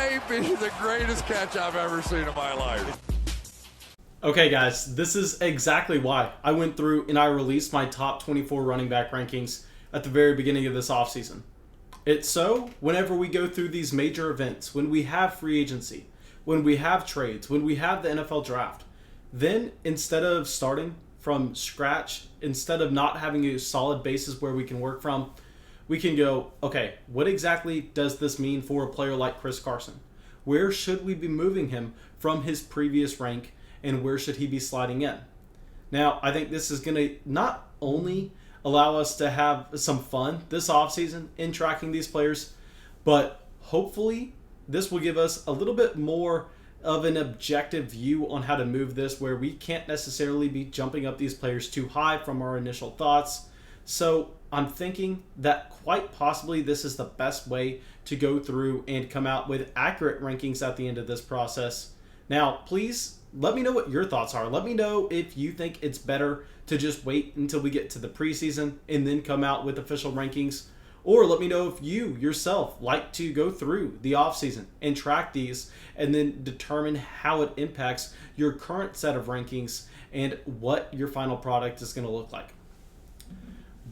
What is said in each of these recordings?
may be the greatest catch I've ever seen in my life. Okay, guys, this is exactly why I went through and I released my top 24 running back rankings at the very beginning of this offseason. It's so whenever we go through these major events, when we have free agency, when we have trades, when we have the NFL draft, then instead of starting from scratch, instead of not having a solid basis where we can work from, we can go, okay, what exactly does this mean for a player like Chris Carson? Where should we be moving him from his previous rank, and where should he be sliding in? Now, I think this is going to not only allow us to have some fun this offseason in tracking these players, but hopefully this will give us a little bit more of an objective view on how to move this, where we can't necessarily be jumping up these players too high from our initial thoughts. So I'm thinking that quite possibly this is the best way to go through and come out with accurate rankings at the end of this process. Now, please let me know what your thoughts are. Let me know if you think it's better to just wait until we get to the preseason and then come out with official rankings. Or let me know if you yourself like to go through the offseason and track these and then determine how it impacts your current set of rankings and what your final product is going to look like.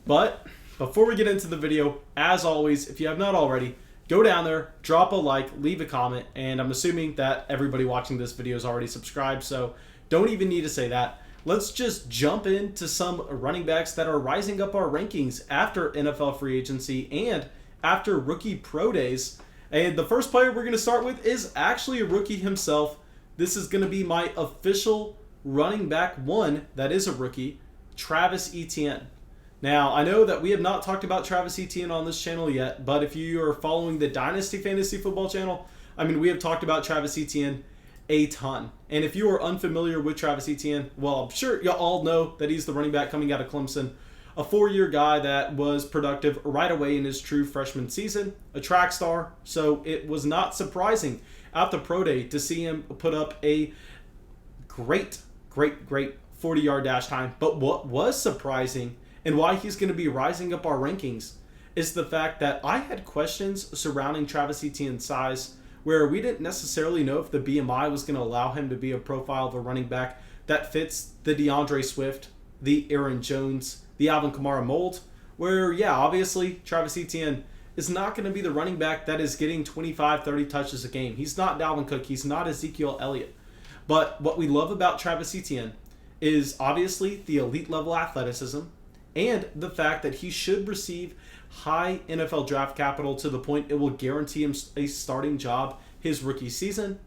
But before we get into the video, as always, if you have not already, go down there, drop a like, leave a comment, and I'm assuming that everybody watching this video is already subscribed, so don't even need to say that. Let's just jump into some running backs that are rising up our rankings after NFL free agency and after rookie pro days. And the first player we're going to start with is actually a rookie himself. This is going to be my official running back one that is a rookie, Travis Etienne. Now, I know that we have not talked about Travis Etienne on this channel yet, but if you are following the Dynasty Fantasy Football channel, we have talked about Travis Etienne a ton. And if you are unfamiliar with Travis Etienne, well, I'm sure you all know that he's the running back coming out of Clemson, a 4-year guy that was productive right away in his true freshman season, a track star, so it was not surprising at the pro day to see him put up a great 40-yard dash time. But what was surprising and why he's going to be rising up our rankings is the fact that I had questions surrounding Travis Etienne's size, where we didn't necessarily know if the BMI was going to allow him to be a profile of a running back that fits the DeAndre Swift, the Aaron Jones, the Alvin Kamara mold, where, yeah, obviously Travis Etienne is not going to be the running back that is getting 25, 30 touches a game. He's not Dalvin Cook. He's not Ezekiel Elliott. But what we love about Travis Etienne is obviously the elite level athleticism and the fact that he should receive high NFL draft capital to the point it will guarantee him a starting job his rookie season.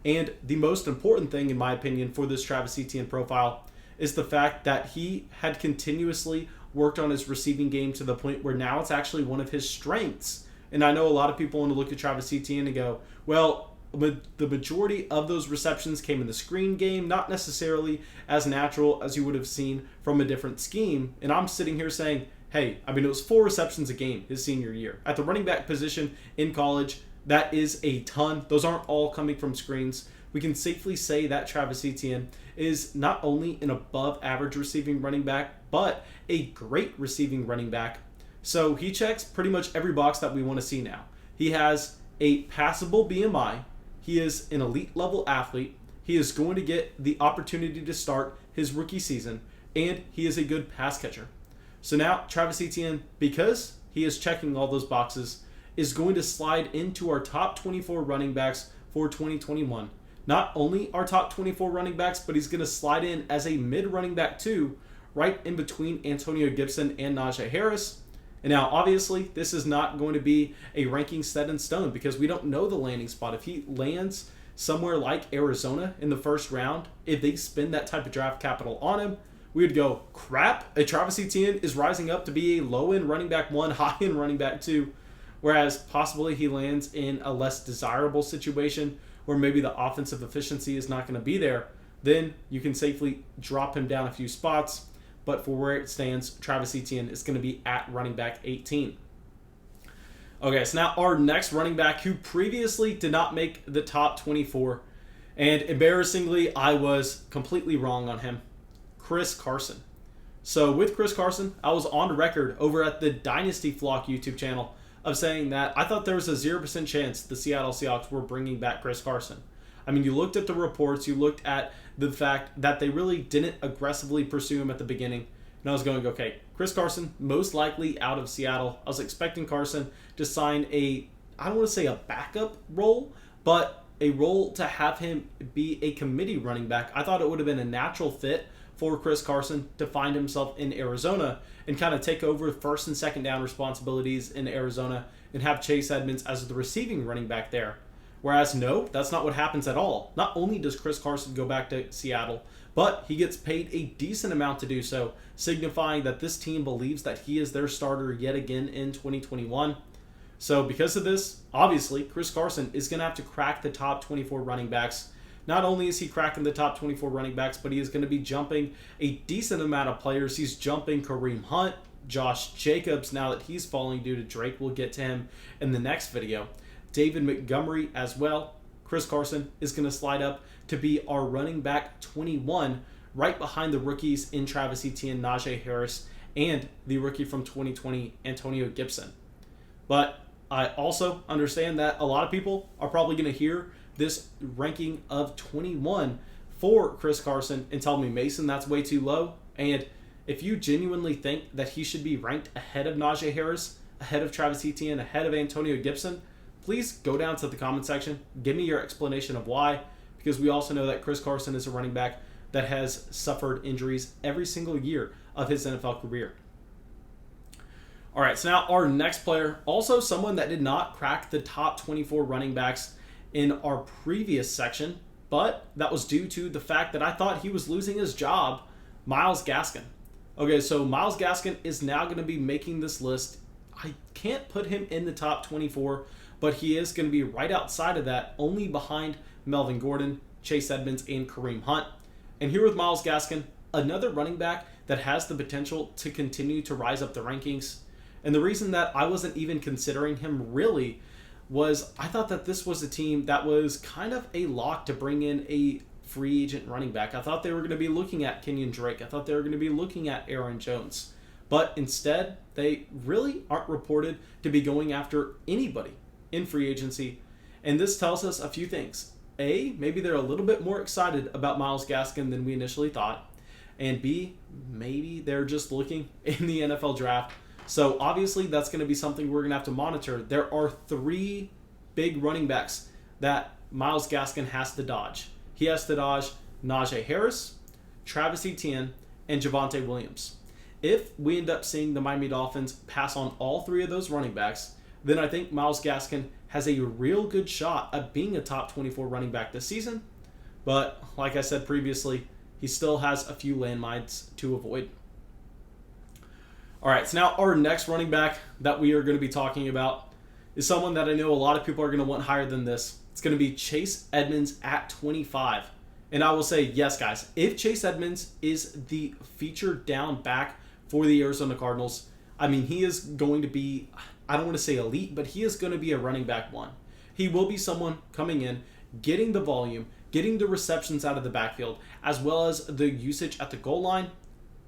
And the most important thing, in my opinion, for this Travis Etienne profile is the fact that he had continuously worked on his receiving game to the point where now it's actually one of his strengths. And I know a lot of people want to look at Travis Etienne and go, well, the majority of those receptions came in the screen game, not necessarily as natural as you would have seen from a different scheme. And I'm sitting here saying, hey, it was 4 receptions a game his senior year. At the running back position in college, that is a ton. Those aren't all coming from screens. We can safely say that Travis Etienne is not only an above average receiving running back, but a great receiving running back. So he checks pretty much every box that we want to see now. He has a passable BMI. He is an elite level athlete. He is going to get the opportunity to start his rookie season, and he is a good pass catcher. So now Travis Etienne, because he is checking all those boxes, is going to slide into our top 24 running backs for 2021. Not only our top 24 running backs, but he's going to slide in as a mid running back too, right in between Antonio Gibson and Najee Harris. And now, obviously, this is not going to be a ranking set in stone because we don't know the landing spot. If he lands somewhere like Arizona in the first round, if they spend that type of draft capital on him, we would go, crap, Travis Etienne is rising up to be a low-end running back 1, high-end running back 2, whereas possibly he lands in a less desirable situation where maybe the offensive efficiency is not going to be there. Then you can safely drop him down a few spots. But for where it stands, Travis Etienne is going to be at running back 18. Okay, so now our next running back who previously did not make the top 24, and embarrassingly, I was completely wrong on him, Chris Carson. So with Chris Carson, I was on record over at the Dynasty Flock YouTube channel of saying that I thought there was a 0% chance the Seattle Seahawks were bringing back Chris Carson. I mean, you looked at the reports, you looked at the fact that they really didn't aggressively pursue him at the beginning. And I was going, okay, Chris Carson, most likely out of Seattle. I was expecting Carson to sign I don't want to say a backup role, but a role to have him be a committee running back. I thought it would have been a natural fit for Chris Carson to find himself in Arizona and kind of take over first and second down responsibilities in Arizona and have Chase Edmonds as the receiving running back there. Whereas, no, that's not what happens at all. Not only does Chris Carson go back to Seattle, but he gets paid a decent amount to do so, signifying that this team believes that he is their starter yet again in 2021. So because of this, obviously, Chris Carson is going to have to crack the top 24 running backs. Not only is he cracking the top 24 running backs, but he is going to be jumping a decent amount of players. He's jumping Kareem Hunt, Josh Jacobs, now that he's falling due to Drake. We'll get to him in the next video. David Montgomery as well. Chris Carson is going to slide up to be our running back 21, right behind the rookies in Travis Etienne, Najee Harris, and the rookie from 2020, Antonio Gibson. But I also understand that a lot of people are probably going to hear this ranking of 21 for Chris Carson and tell me, Mason, that's way too low. And if you genuinely think that he should be ranked ahead of Najee Harris, ahead of Travis Etienne, ahead of Antonio Gibson, please go down to the comment section. Give me your explanation of why, because we also know that Chris Carson is a running back that has suffered injuries every single year of his NFL career. All right, so now our next player, also someone that did not crack the top 24 running backs in our previous section, but that was due to the fact that I thought he was losing his job, Myles Gaskin. Okay, so Myles Gaskin is now going to be making this list. I can't put him in the top 24, but he is going to be right outside of that, only behind Melvin Gordon, Chase Edmonds, and Kareem Hunt. And here with Myles Gaskin, another running back that has the potential to continue to rise up the rankings. And the reason that I wasn't even considering him really was I thought that this was a team that was kind of a lock to bring in a free agent running back. I thought they were going to be looking at Kenyon Drake. I thought they were going to be looking at Aaron Jones. But instead, they really aren't reported to be going after anybody in free agency. And this tells us a few things. A, maybe they're a little bit more excited about Myles Gaskin than we initially thought. And B, maybe they're just looking in the NFL draft. So obviously that's going to be something we're going to have to monitor. There are 3 big running backs that Myles Gaskin has to dodge. He has to dodge Najee Harris, Travis Etienne, and Javonte Williams. If we end up seeing the Miami Dolphins pass on all 3 of those running backs, then I think Myles Gaskin has a real good shot at being a top 24 running back this season. But like I said previously, he still has a few landmines to avoid. All right, so now our next running back that we are going to be talking about is someone that I know a lot of people are going to want higher than this. It's going to be Chase Edmonds at 25. And I will say, yes, guys, if Chase Edmonds is the featured down back for the Arizona Cardinals, I mean, he is going to be, I don't want to say elite, but he is going to be a running back 1. He will be someone coming in, getting the volume, getting the receptions out of the backfield, as well as the usage at the goal line.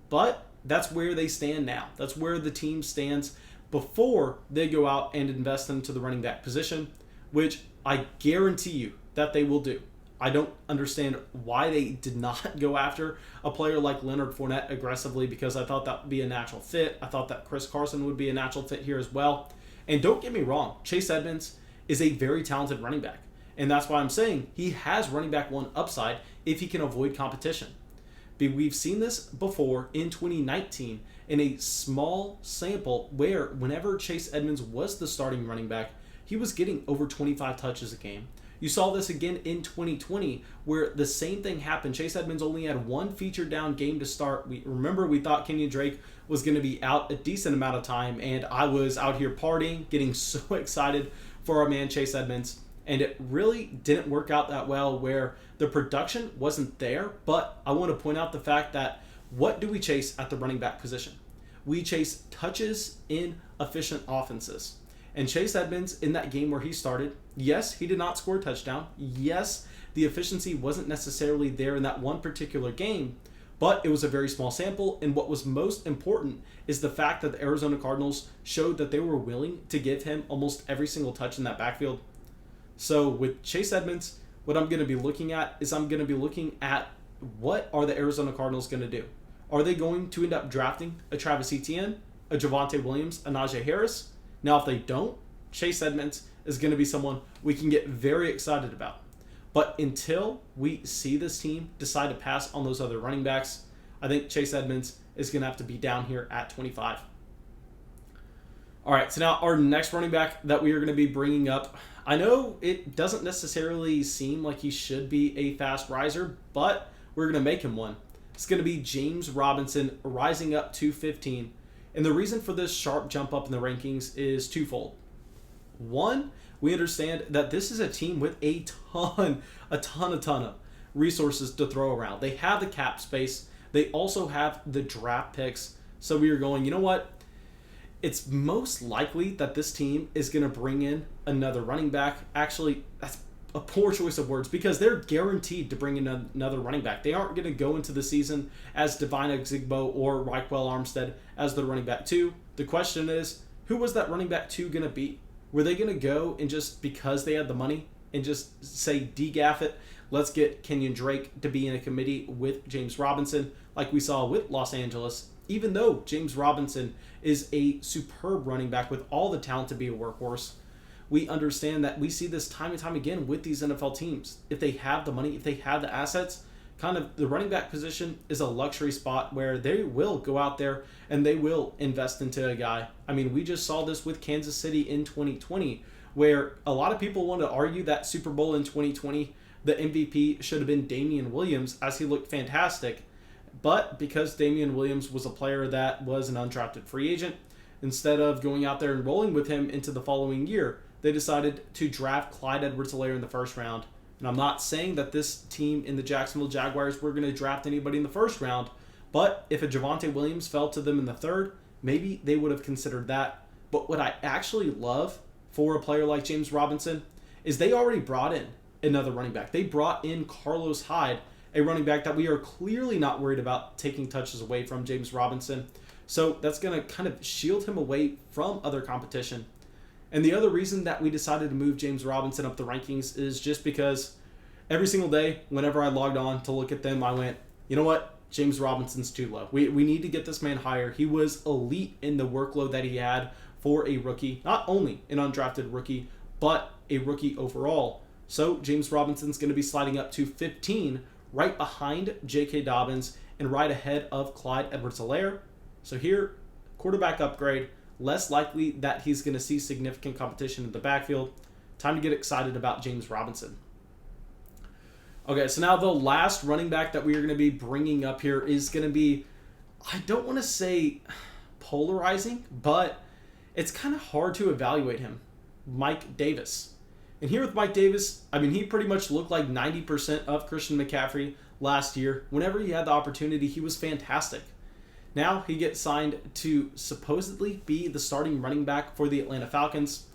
But that's where they stand now. That's where the team stands before they go out and invest into the running back position, which I guarantee you that they will do. I don't understand why they did not go after a player like Leonard Fournette aggressively, because I thought that would be a natural fit. I thought that Chris Carson would be a natural fit here as well. And don't get me wrong, Chase Edmonds is a very talented running back. And that's why I'm saying he has running back 1 upside if he can avoid competition. We've seen this before in 2019 in a small sample where whenever Chase Edmonds was the starting running back, he was getting over 25 touches a game. You saw this again in 2020 where the same thing happened. Chase Edmonds only had 1 featured down game to start. We thought Kenyon Drake was going to be out a decent amount of time, and I was out here partying, getting so excited for our man Chase Edmonds. And it really didn't work out that well where the production wasn't there. But I want to point out the fact that what do we chase at the running back position? We chase touches in efficient offenses. And Chase Edmonds in that game where he started, yes, he did not score a touchdown. Yes, the efficiency wasn't necessarily there in that one particular game. But it was a very small sample, and what was most important is the fact that the Arizona Cardinals showed that they were willing to give him almost every single touch in that backfield. So with Chase Edmonds, what I'm going to be looking at is I'm going to be looking at what are the Arizona Cardinals going to do. Are they going to end up drafting a Travis Etienne, a Javonte Williams, a Najee Harris? Now, if they don't, Chase Edmonds is going to be someone we can get very excited about. But until we see this team decide to pass on those other running backs, I think Chase Edmonds is going to have to be down here at 25. All right, so now our next running back that we are going to be bringing up, I know it doesn't necessarily seem like he should be a fast riser, but we're going to make him one. It's going to be James Robinson rising up to 15. And the reason for this sharp jump up in the rankings is twofold. One, we understand that this is a team with a ton of resources to throw around. They have the cap space. They also have the draft picks. So we are going, you know what? It's most likely that this team is going to bring in another running back. Actually, that's a poor choice of words because they're guaranteed to bring in another running back. They aren't going to go into the season as Divine Exigbo or Raquel Armstead as the running back 2. The question is, who was that running back 2 going to be? Were they going to go and just because they had the money and just say degaff it, let's get Kenyon Drake to be in a committee with James Robinson like we saw with Los Angeles, even though James Robinson is a superb running back with all the talent to be a workhorse. We understand that we see this time and time again with these NFL teams. If they have the money, if they have the assets, kind of the running back position is a luxury spot where they will go out there and they will invest into a guy. I mean, we just saw this with Kansas City in 2020, where a lot of people want to argue that Super Bowl in 2020, the MVP should have been Damian Williams as he looked fantastic. But because Damian Williams was a player that was an undrafted free agent, instead of going out there and rolling with him into the following year, they decided to draft Clyde Edwards-Helaire in the first round. And I'm not saying that this team in the Jacksonville Jaguars were going to draft anybody in the first round, but if a Javonte Williams fell to them in the third, maybe they would have considered that. But what I actually love for a player like James Robinson is they already brought in another running back. They brought in Carlos Hyde, a running back that we are clearly not worried about taking touches away from James Robinson. So that's going to kind of shield him away from other competition. And the other reason that we decided to move James Robinson up the rankings is just because every single day, whenever I logged on to look at them, I went, you know what? James Robinson's too low. We need to get this man higher. He was elite in the workload that he had for a rookie, not only an undrafted rookie, but a rookie overall. So James Robinson's going to be sliding up to 15, right behind J.K. Dobbins and right ahead of Clyde Edwards-Helaire. So here, quarterback upgrade. Less likely that he's going to see significant competition in the backfield. Time to get excited about James Robinson. Okay, so now the last running back that we are going to be bringing up here is going to be, I don't want to say polarizing, but it's kind of hard to evaluate him. Mike Davis. And here with Mike Davis, I mean, he pretty much looked like 90% of Christian McCaffrey last year. Whenever he had the opportunity, he was fantastic. Now he gets signed to supposedly be the starting running back for the Atlanta Falcons.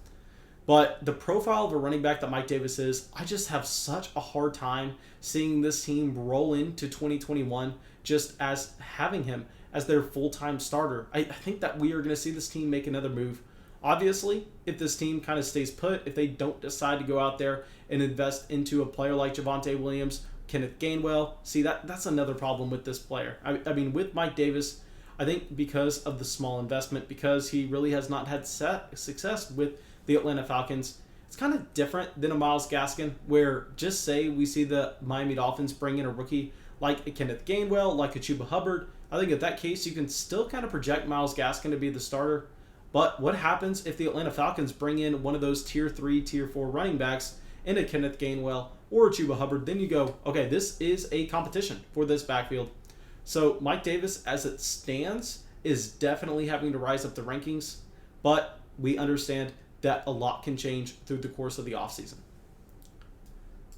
But the profile of a running back that Mike Davis is, I just have such a hard time seeing this team roll into 2021 just as having him as their full-time starter. I think that we are going to see this team make another move. Obviously, if this team kind of stays put, if they don't decide to go out there and invest into a player like Javonte Williams, Kenneth Gainwell, see, that's another problem with this player. I mean, with Mike Davis, I think because of the small investment, because he really has not had success with the Atlanta Falcons, it's kind of different than a Myles Gaskin, where just say we see the Miami Dolphins bring in a rookie like a Kenneth Gainwell, like a Chuba Hubbard. I think in that case, you can still kind of project Myles Gaskin to be the starter. But what happens if the Atlanta Falcons bring in one of those tier 3, tier 4 running backs in a Kenneth Gainwell or a Chuba Hubbard? Then you go, okay, this is a competition for this backfield. So Mike Davis, as it stands, is definitely having to rise up the rankings, but we understand that a lot can change through the course of the offseason.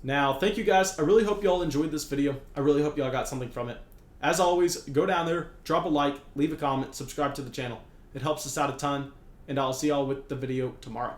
Now, thank you guys. I really hope you all enjoyed this video. I really hope you all got something from it. As always, go down there, drop a like, leave a comment, subscribe to the channel. It helps us out a ton, and I'll see y'all with the video tomorrow.